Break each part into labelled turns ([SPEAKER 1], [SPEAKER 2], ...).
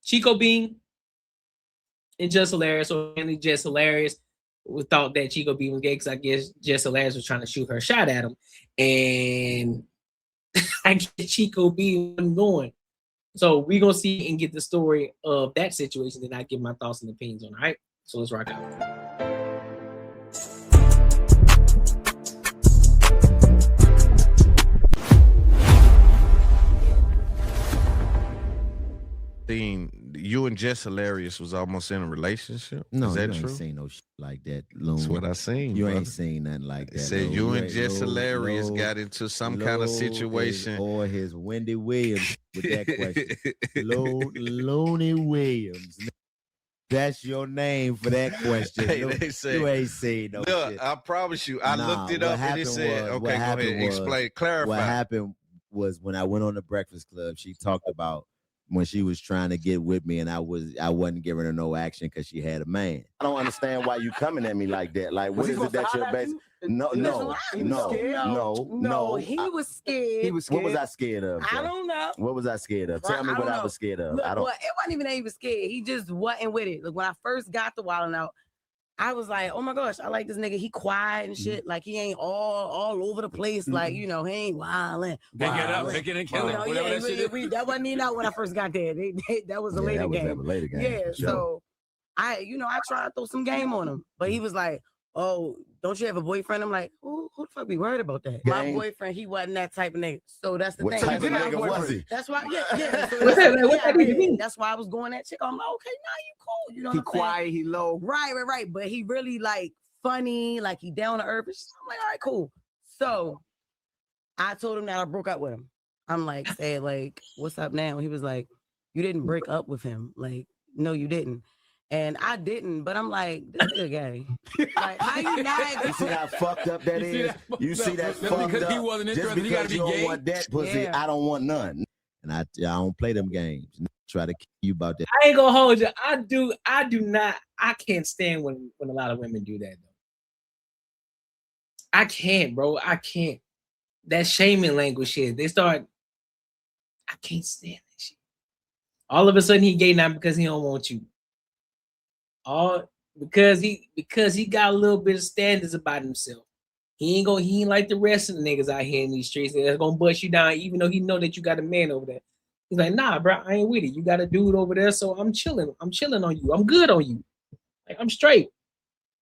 [SPEAKER 1] Chico Bean and Jess Hilarious, or mainly Jess Hilarious, we thought that Chico Bean was gay because I guess Jess Hilarious was trying to shoot her shot at him. And I get Chico Bean going. So we're going to see and get the story of that situation. Then I give my thoughts and opinions on it. All right? So let's rock out.
[SPEAKER 2] You and Jess Hilarious was almost in a relationship.
[SPEAKER 3] No,
[SPEAKER 2] is that
[SPEAKER 3] you
[SPEAKER 2] true?
[SPEAKER 3] Ain't seen no shit like that. Loon.
[SPEAKER 2] That's what I seen.
[SPEAKER 3] You
[SPEAKER 2] brother.
[SPEAKER 3] ain't seen nothing like that.
[SPEAKER 2] It said you and Jess Hilarious got into some kind of situation.
[SPEAKER 3] Or his Wendy Williams with that question. Looney Williams. That's your name for that question.
[SPEAKER 2] Hey, they say,
[SPEAKER 3] you ain't seen no shit.
[SPEAKER 2] I promise you. I looked it up and it said, okay, go ahead, explain, clarify.
[SPEAKER 3] What happened was when I went on the Breakfast Club, she talked about when she was trying to get with me and I wasn't giving her no action because she had a man. I don't understand why you coming at me like that. Like, what is it that you're basically... No.
[SPEAKER 4] He was scared.
[SPEAKER 3] What was I scared of?
[SPEAKER 4] I don't know.
[SPEAKER 3] What was I scared of? Tell me what I was scared of.
[SPEAKER 4] Look, well, it wasn't even that he was scared. He just wasn't with it. Look, when I first got the Wildin' Out, I was like, oh my gosh, I like this nigga. He quiet and shit. Like he ain't all over the place. Like, you know, he ain't wildin'.
[SPEAKER 5] Pick it up, pick it and kill it.
[SPEAKER 4] That wasn't even out when I first got there. That was a later game. Yeah, so I tried to throw some game on him. But he was like, oh, don't you have a boyfriend? I'm like, who the fuck be worried about that? My boyfriend, he wasn't that type of nigga. So that's the thing.
[SPEAKER 3] What type of nigga was he?
[SPEAKER 4] That's why, yeah. So that's why I was going at chick. I'm like, okay, now you cool. You know,
[SPEAKER 5] he quiet, he low.
[SPEAKER 4] Right. But he really like funny, like he down to earth. I'm like, all right, cool. So I told him that I broke up with him. I'm like, say, like, what's up now? He was like, you didn't break up with him. Like, no, you didn't. And I didn't, but I'm like, this is a gay. Like, how you not?
[SPEAKER 3] You see how fucked up that is? You see that fucked up?
[SPEAKER 5] Because he wasn't interested, he gotta be
[SPEAKER 3] you
[SPEAKER 5] gay.
[SPEAKER 3] don't want that pussy, yeah. I don't want none. And I don't play them games. Try to kill you about that.
[SPEAKER 1] I ain't gonna hold you. I do not. I can't stand when a lot of women do that, though. I can't, bro. I can't. That shaming language shit. They start. I can't stand that shit. All of a sudden, he gay now because he don't want you. All because he got a little bit of standards about himself. He ain't like the rest of the niggas out here in these streets that's gonna bust you down, even though he know that you got a man over there. He's like, nah, bro, I ain't with it. You got a dude over there, so I'm chilling. I'm chilling on you. I'm good on you. Like, I'm straight.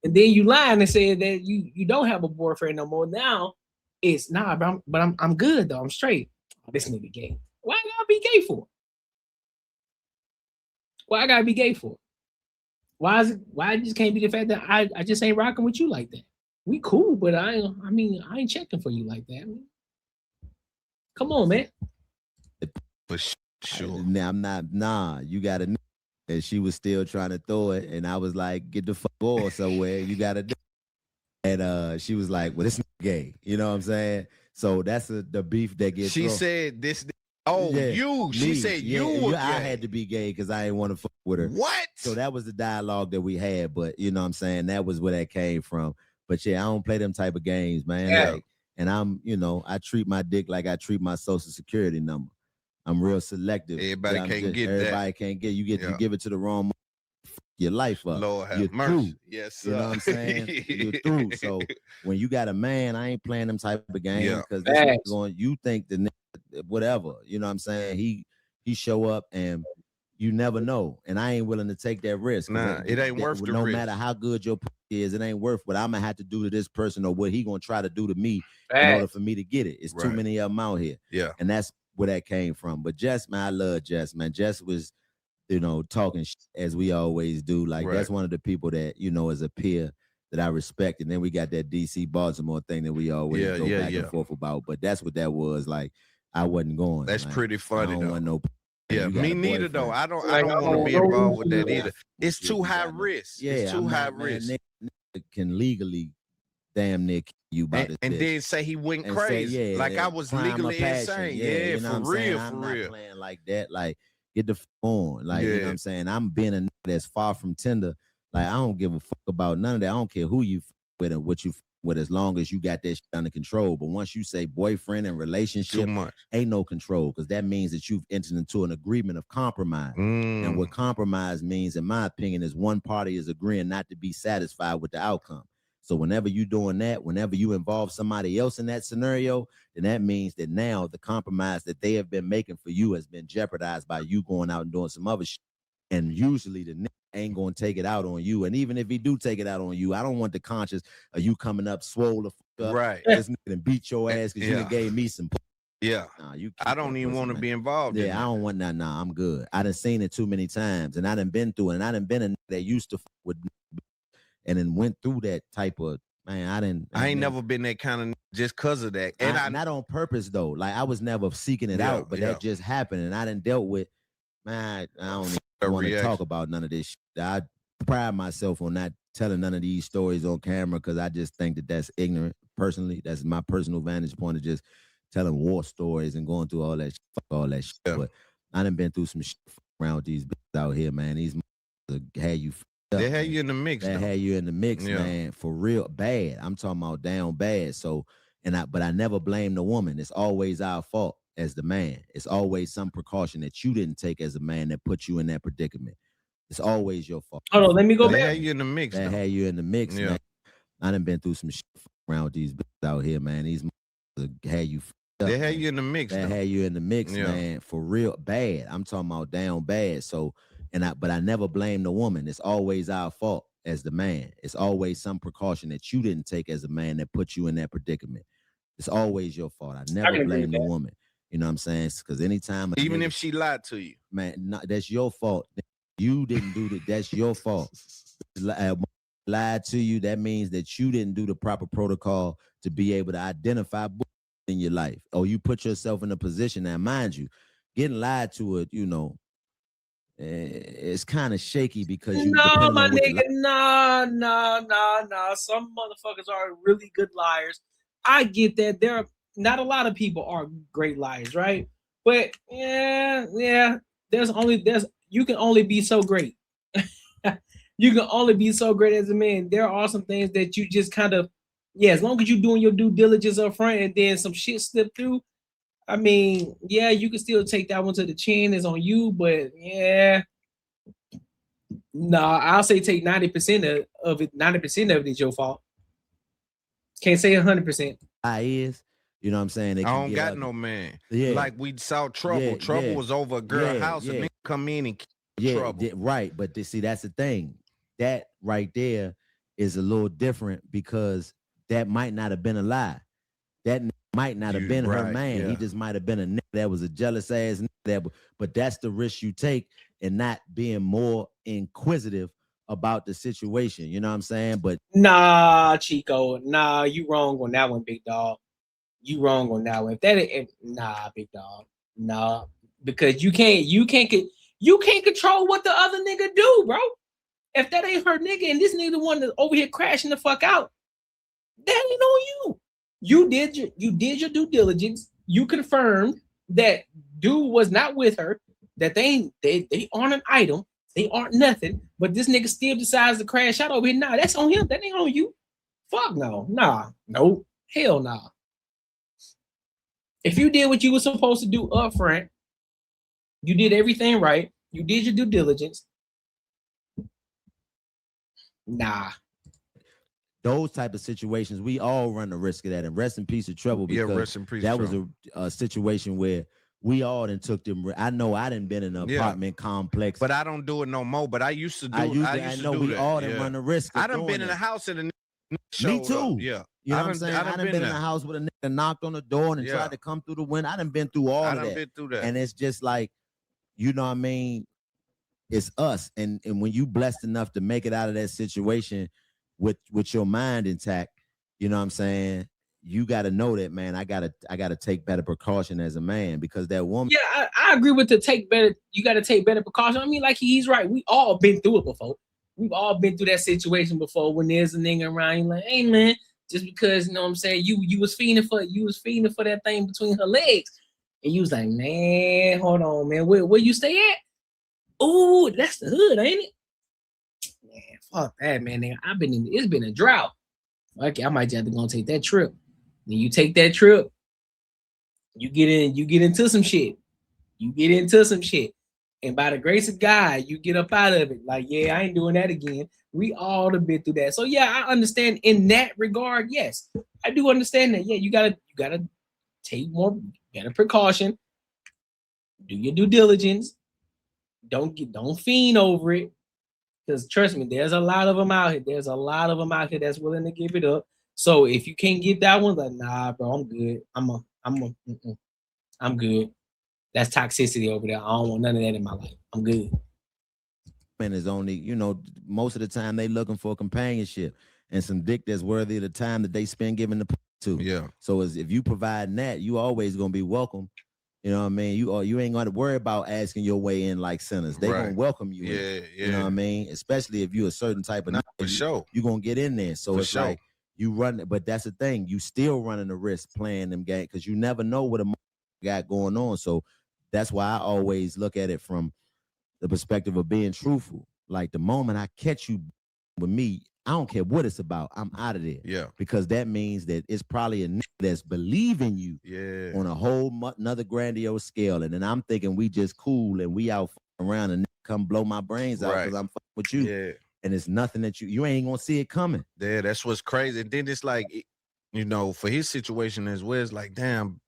[SPEAKER 1] And then you lying and say that you don't have a boyfriend no more. Now it's nah, bro, but I'm good though. I'm straight. Oh, this nigga gay. Why I gotta be gay for? Why I gotta be gay for? Why it just can't be the fact that I just ain't rocking with you like that? We cool, but I ain't checking for you like that. Come on, man.
[SPEAKER 2] For sure.
[SPEAKER 3] I'm not. Nah, you gotta know that she was still trying to throw it, and I was like, "Get the fuck off somewhere." You gotta do. And she was like, "Well, this is gay." You know what I'm saying? So that's the beef that gets.
[SPEAKER 2] She said this. Oh, yeah, you. She said you were gay.
[SPEAKER 3] I had to be gay because I didn't want to fuck with her.
[SPEAKER 2] What?
[SPEAKER 3] So that was the dialogue that we had, but you know what I'm saying? That was where that came from. But yeah, I don't play them type of games, man.
[SPEAKER 2] Yeah.
[SPEAKER 3] Like, and I treat my dick like I treat my social security number. I'm real selective.
[SPEAKER 2] Everybody can't get that.
[SPEAKER 3] Everybody can't get. You get to give it to the wrong. Your life up.
[SPEAKER 2] Lord have
[SPEAKER 3] You're
[SPEAKER 2] mercy.
[SPEAKER 3] through.
[SPEAKER 2] Yes, sir.
[SPEAKER 3] You know what I'm saying? You're through. So when you got a man, I ain't playing them type of games because you think the whatever. You know what I'm saying? He show up and you never know. And I ain't willing to take that risk.
[SPEAKER 2] Nah, it ain't worth the
[SPEAKER 3] no
[SPEAKER 2] risk.
[SPEAKER 3] matter how good your is, it ain't worth what I'm gonna have to do to this person or what he gonna try to do to me in order for me to get it. It's too many of them out here.
[SPEAKER 2] Yeah.
[SPEAKER 3] And that's where that came from. But Jess, man, I love Jess, man. Jess was, talking as we always do. Like that's one of the people that, is a peer that I respect. And then we got that DC Baltimore thing that we always go back and forth about. But that's what that was. Like, I wasn't going.
[SPEAKER 2] That's
[SPEAKER 3] like,
[SPEAKER 2] pretty funny.
[SPEAKER 3] I don't want no.
[SPEAKER 2] Yeah, me neither though. I don't want to be involved with that either. It's too high risk.
[SPEAKER 3] Yeah,
[SPEAKER 2] it's too high risk.
[SPEAKER 3] Nigga can legally damn near kill you by this.
[SPEAKER 2] And then say he went crazy. Like I was legally insane. Yeah, for real, for real.
[SPEAKER 3] Not playing like that. Like, get the on. Like, you know what I'm saying? I'm being a nigga that's far from tender. Like, I don't give a fuck about none of that. I don't care who you with and what you with as long as you got that shit under control. But once you say boyfriend and relationship,
[SPEAKER 2] Too much.
[SPEAKER 3] ain't no control, because that means that you've entered into an agreement of compromise. And what compromise means, in my opinion, is one party is agreeing not to be satisfied with the outcome. So whenever you're doing that, whenever you involve somebody else in that scenario, then that means that now the compromise that they have been making for you has been jeopardized by you going out and doing some other shit. And usually the nigga ain't gonna take it out on you. And even if he do take it out on you, I don't want the conscience of you coming up swole the fuck up.
[SPEAKER 2] Right.
[SPEAKER 3] This nigga done beat your ass because you done gave me some.
[SPEAKER 2] Yeah.
[SPEAKER 3] Nah, you
[SPEAKER 2] I don't even want to be involved.
[SPEAKER 3] Yeah, I don't want that. Nah, I'm good. I done seen it too many times, and I done been through it, and I done been a nigga that used to fuck with, and then went through that type of, man, I ain't
[SPEAKER 2] never been that kind of just because of that. And
[SPEAKER 3] not on purpose though. Like I was never seeking it out, but that just happened, and I done dealt with, man, I don't even want to talk about none of this shit. I pride myself on not telling none of these stories on camera because I just think that that's ignorant. Personally, that's my personal vantage point of just telling war stories and going through all that shit, fuck all that shit. Yeah. But I done been through some shit around with these bitches out here, man. These had you.
[SPEAKER 2] They had you in the mix.
[SPEAKER 3] They had you in the mix, man, for real bad. I'm talking about down bad. So, but I never blame the woman. It's always our fault as the man. It's always some precaution that you didn't take as a man that put you in that predicament. It's always your fault.
[SPEAKER 1] Hold on, let me go back.
[SPEAKER 2] They had you in the mix.
[SPEAKER 3] They had you in the mix, man. I done been through some shit around with these bitches out here, man. These had you.
[SPEAKER 2] They had you in the mix.
[SPEAKER 3] They had you in the mix, man, for real bad. I'm talking about down bad. So, but I never blame the woman. It's always our fault as the man. It's always some precaution that you didn't take as a man that put you in that predicament. It's always your fault. I never blame the woman. You know what I'm saying? Because anytime,
[SPEAKER 2] even if she lied to you,
[SPEAKER 3] man, that's your fault. You didn't do that. That's your fault. Lied to you. That means that you didn't do the proper protocol to be able to identify in your life, or you put yourself in a position. Now, mind you, getting lied to it, you know, it's kind of shaky because you.
[SPEAKER 1] No, my nigga, no. Some motherfuckers are really good liars. I get that. There are not a lot of people are great liars, right? But yeah. You can only be so great. You can only be so great as a man. There are some things that you just kind of, as long as you're doing your due diligence up front and then some shit slip through, I mean, you can still take that one to the chin. It's on you, but I'll say take 90% of it. 90% of it is your fault. Can't say 100%.
[SPEAKER 3] You know what I'm saying?
[SPEAKER 2] I don't got no man. Yeah. Like we saw Trouble. Trouble was over a girl's house and they come in and trouble.
[SPEAKER 3] Right. But see, that's the thing. That right there is a little different because that might not have been a lie. That might not have been her man. He just might have been a nigga that was a jealous ass nigga. But that's the risk you take in not being more inquisitive about the situation. You know what I'm saying? But
[SPEAKER 1] nah, Chico, you wrong on that one, big dog. You wrong on that one. Big dog. Nah, because you can't control what the other nigga do, bro. If that ain't her nigga and this nigga the one that's over here crashing the fuck out, that ain't on you. You did your due diligence. You confirmed that dude was not with her, that they aren't an item, they aren't nothing, but this nigga still decides to crash out over here. Nah, that's on him. That ain't on you. Fuck no. No. Hell nah. If you did what you were supposed to do up front, you did everything right, you did your due diligence. Nah.
[SPEAKER 3] Those type of situations, we all run the risk of that. And rest in peace of Trouble, because
[SPEAKER 2] rest in peace.
[SPEAKER 3] That was a situation where we all done took them. I know I done been in an apartment complex,
[SPEAKER 2] but I don't do it no more. But I used to do it.
[SPEAKER 3] I know we all done run the risk.
[SPEAKER 2] I done been in a house and
[SPEAKER 3] me too.
[SPEAKER 2] Yeah.
[SPEAKER 3] You know what I'm saying? I done been in a house with a nigga knocked on the door and tried to come through the window. I done been through all of that.
[SPEAKER 2] Been through that.
[SPEAKER 3] And it's just like, you know what I mean? It's us. And when you blessed enough to make it out of that situation with your mind intact, you know what I'm saying? You got to know that, man, I gotta take better precaution as a man, because that woman.
[SPEAKER 1] Yeah, I agree with you got to take better precaution. I mean, like he's right. We all been through it before. We've all been through that situation before when there's a nigga around, you're like, hey man, just because, you know what I'm saying, you was feeding for that thing between her legs. And you was like, man, hold on, man. Where you stay at? Oh, that's the hood, ain't it? Man, fuck that, man. It's been a drought. Okay, I might just have to go take that trip. Then you take that trip, you get into some shit. You get into some shit. And by the grace of God, you get up out of it. Like, yeah, I ain't doing that again. We all have been through that. So yeah, I understand in that regard. Yes, I do understand that. Yeah, you gotta take more better precaution. Do your due diligence. Don't fiend over it. Because trust me, there's a lot of them out here. There's a lot of them out here that's willing to give it up. So if you can't get that one, like, nah, bro, I'm good. I'm good. That's toxicity over there. I don't want none of that in my life. I'm good.
[SPEAKER 3] Man is only, you know, most of the time they looking for companionship and some dick that's worthy of the time that they spend giving the to.
[SPEAKER 2] Yeah.
[SPEAKER 3] So if you provide that, you always gonna be welcome. You know what I mean? You ain't gonna worry about asking your way in like sinners. They gonna welcome you.
[SPEAKER 2] Yeah.
[SPEAKER 3] You know what I mean? Especially if you're a certain type of
[SPEAKER 2] for sure.
[SPEAKER 3] You gonna get in there. So it's like you run, but that's the thing. You still running the risk playing them games because you never know what a got going on. So that's why I always look at it from the perspective of being truthful. Like the moment I catch you with me, I don't care what it's about. I'm out of there.
[SPEAKER 2] Yeah.
[SPEAKER 3] Because that means that it's probably a nigga that's believing you on a whole another grandiose scale. And then I'm thinking we just cool and we out around and come blow my brains out because I'm fucking with you.
[SPEAKER 2] Yeah.
[SPEAKER 3] And it's nothing that you ain't gonna see it coming.
[SPEAKER 2] Yeah, that's what's crazy. And then it's like, you know, for his situation as well, it's like, damn,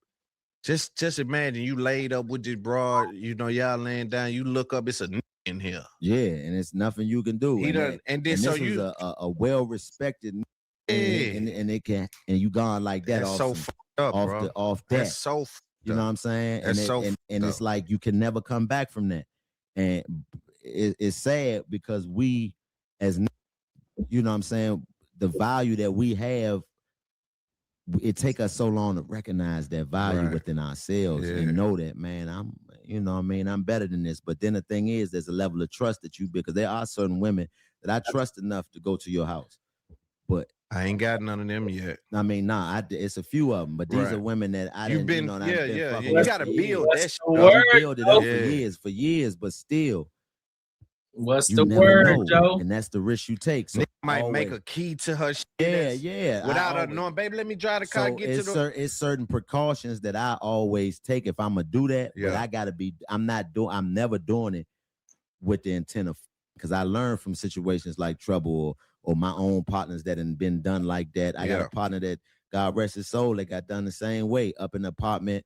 [SPEAKER 2] just imagine you laid up with this broad, you know, y'all laying down, you look up, it's a nigga in here.
[SPEAKER 3] Yeah, and it's nothing you can do.
[SPEAKER 2] And then so
[SPEAKER 3] this
[SPEAKER 2] you
[SPEAKER 3] is a well-respected and it can, and you gone like that off
[SPEAKER 2] so fucked up, bro.
[SPEAKER 3] Off that.
[SPEAKER 2] That's so
[SPEAKER 3] you know what I'm saying?
[SPEAKER 2] That's
[SPEAKER 3] and it's like you can never come back from that. And it's sad because we as, you know what I'm saying, the value that we have, it take us so long to recognize that value within ourselves and know that, man, I'm, you know what I mean, I'm better than this. But then the thing is, there's a level of trust that you, because there are certain women that I trust enough to go to your house. But
[SPEAKER 2] I ain't got none of them yet.
[SPEAKER 3] I mean, it's a few of them, but these are women that I didn't, you know,
[SPEAKER 2] you gotta build that shit.
[SPEAKER 3] You build it up for years, but still.
[SPEAKER 1] What's the word, Joe?
[SPEAKER 3] And that's the risk you take. So
[SPEAKER 2] might make a key to her shit.
[SPEAKER 3] Yeah.
[SPEAKER 2] Without her knowing, baby, let me drive the car.
[SPEAKER 3] It's certain precautions that I always take if I'm gonna do that. But I gotta be. I'm never doing it with the intent of, because I learned from situations like Trouble or my own partners that have been done like that. I got a partner that, God rest his soul, that got done the same way up in the apartment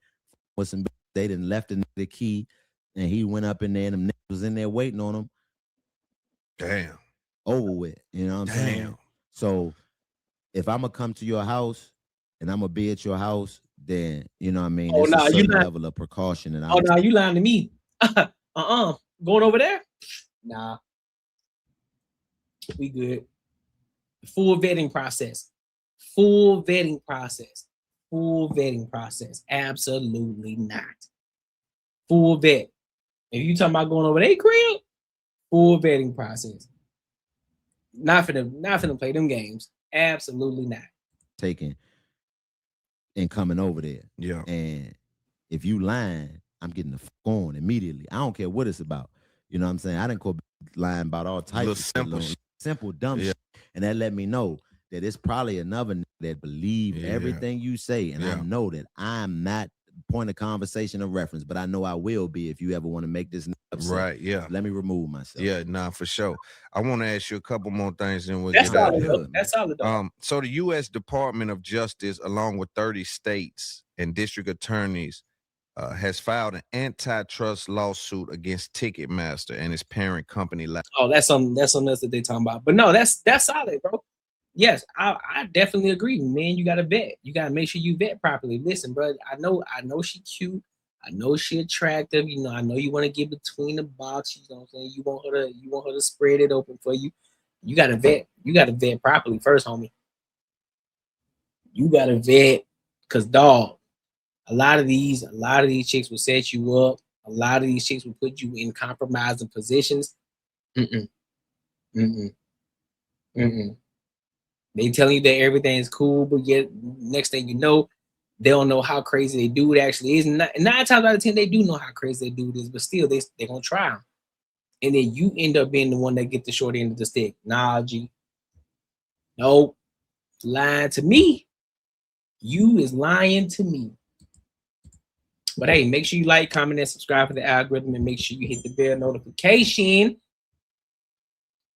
[SPEAKER 3] with some. They didn't left the key, and he went up in there, and them niggas was in there waiting on him.
[SPEAKER 2] Damn.
[SPEAKER 3] Over with, you know what I'm saying? So if I'm gonna come to your house and I'm gonna be at your house, then you know what I mean. There's a certain level of precaution. And
[SPEAKER 1] you lying to me? Going over there? Nah, we good. Full vetting process. Absolutely not. Full vet. If you talking about going over their crib, full vetting process. Not for them to play them games. Absolutely not.
[SPEAKER 3] Taking and coming over there.
[SPEAKER 2] Yeah.
[SPEAKER 3] And if you lying, I'm getting the fuck on immediately. I don't care what it's about. You know what I'm saying? I didn't go lying about all types of simple dumb shit. And that let me know that it's probably another that believe everything you say. And I know that I'm not point of conversation or reference, but I know I will be if you ever want to make this upset.
[SPEAKER 2] Right, yeah.
[SPEAKER 3] Let me remove myself.
[SPEAKER 2] Yeah, nah, for sure. I want to ask you a couple more things, and
[SPEAKER 1] that's solid. That's solid.
[SPEAKER 2] So the U.S. Department of Justice, along with 30 states and district attorneys, has filed an antitrust lawsuit against Ticketmaster and its parent company.
[SPEAKER 1] Oh, that's something else that they talking about. But no, that's solid, bro. Yes, I definitely agree, man. You gotta vet. You gotta make sure you vet properly. Listen, bro, I know she cute. I know she attractive. You know, I know you want to get between the box. You know what I'm saying? You want her to spread it open for you. You gotta vet. You gotta vet properly first, homie. You gotta vet, cause dog, a lot of these chicks will set you up. A lot of these chicks will put you in compromising positions. They telling you that everything is cool, but yet next thing you know, they don't know how crazy they dude actually is. And 9 times out of 10, they do know how crazy they dude is, but still they're gonna try them. And then you end up being the one that get the short end of the stick. Nah, G. Nope. Lying to me. You is lying to me. But hey, make sure you like, comment, and subscribe for the algorithm, and make sure you hit the bell notification